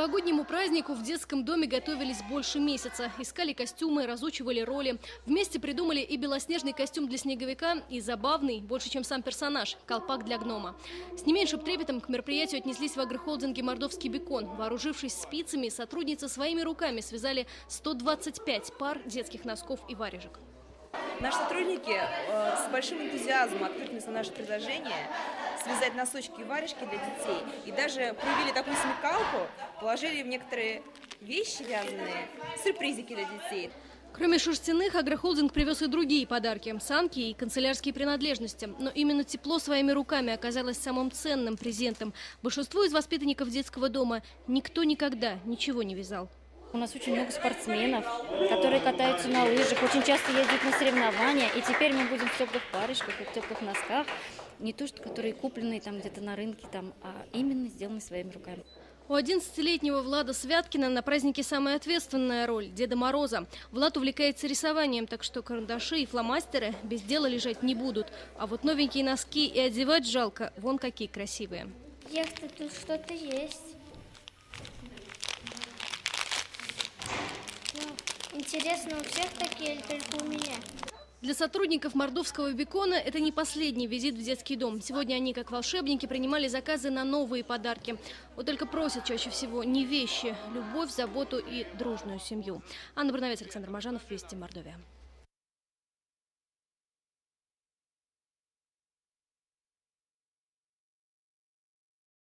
новогоднему празднику в детском доме готовились больше месяца. Искали костюмы, разучивали роли. Вместе придумали и белоснежный костюм для снеговика, и забавный, больше чем сам персонаж, колпак для гнома. С не меньшим трепетом к мероприятию отнеслись в агрохолдинге «Мордовский бекон». Вооружившись спицами, сотрудницы своими руками связали 125 пар детских носков и варежек. Наши сотрудники с большим энтузиазмом откликнулись на наше предложение связать носочки и варежки для детей. И даже проявили такую смекалку, положили в некоторые вещи вязаные, сюрпризики для детей. Кроме шерстяных, агрохолдинг привез и другие подарки – санки и канцелярские принадлежности. Но именно тепло своими руками оказалось самым ценным презентом. Большинству из воспитанников детского дома никто никогда ничего не вязал. У нас очень много спортсменов, которые катаются на лыжах, очень часто ездят на соревнования. И теперь мы будем в теплых варежках и в теплых носках. Не то, что которые купленные там где-то на рынке, а именно сделанные своими руками. У 11-летнего Влада Святкина на празднике самая ответственная роль – Деда Мороза. Влад увлекается рисованием, так что карандаши и фломастеры без дела лежать не будут. А вот новенькие носки и одевать жалко, вон какие красивые. Ехта, тут что-то есть. Интересно, у всех такие или только у меня? Для сотрудников «Мордовского бекона» это не последний визит в детский дом. Сегодня они, как волшебники, принимали заказы на новые подарки. Вот только просят чаще всего не вещи, любовь, заботу и дружную семью. Анна Барновец, Александр Мажанов, Вести, Мордовия.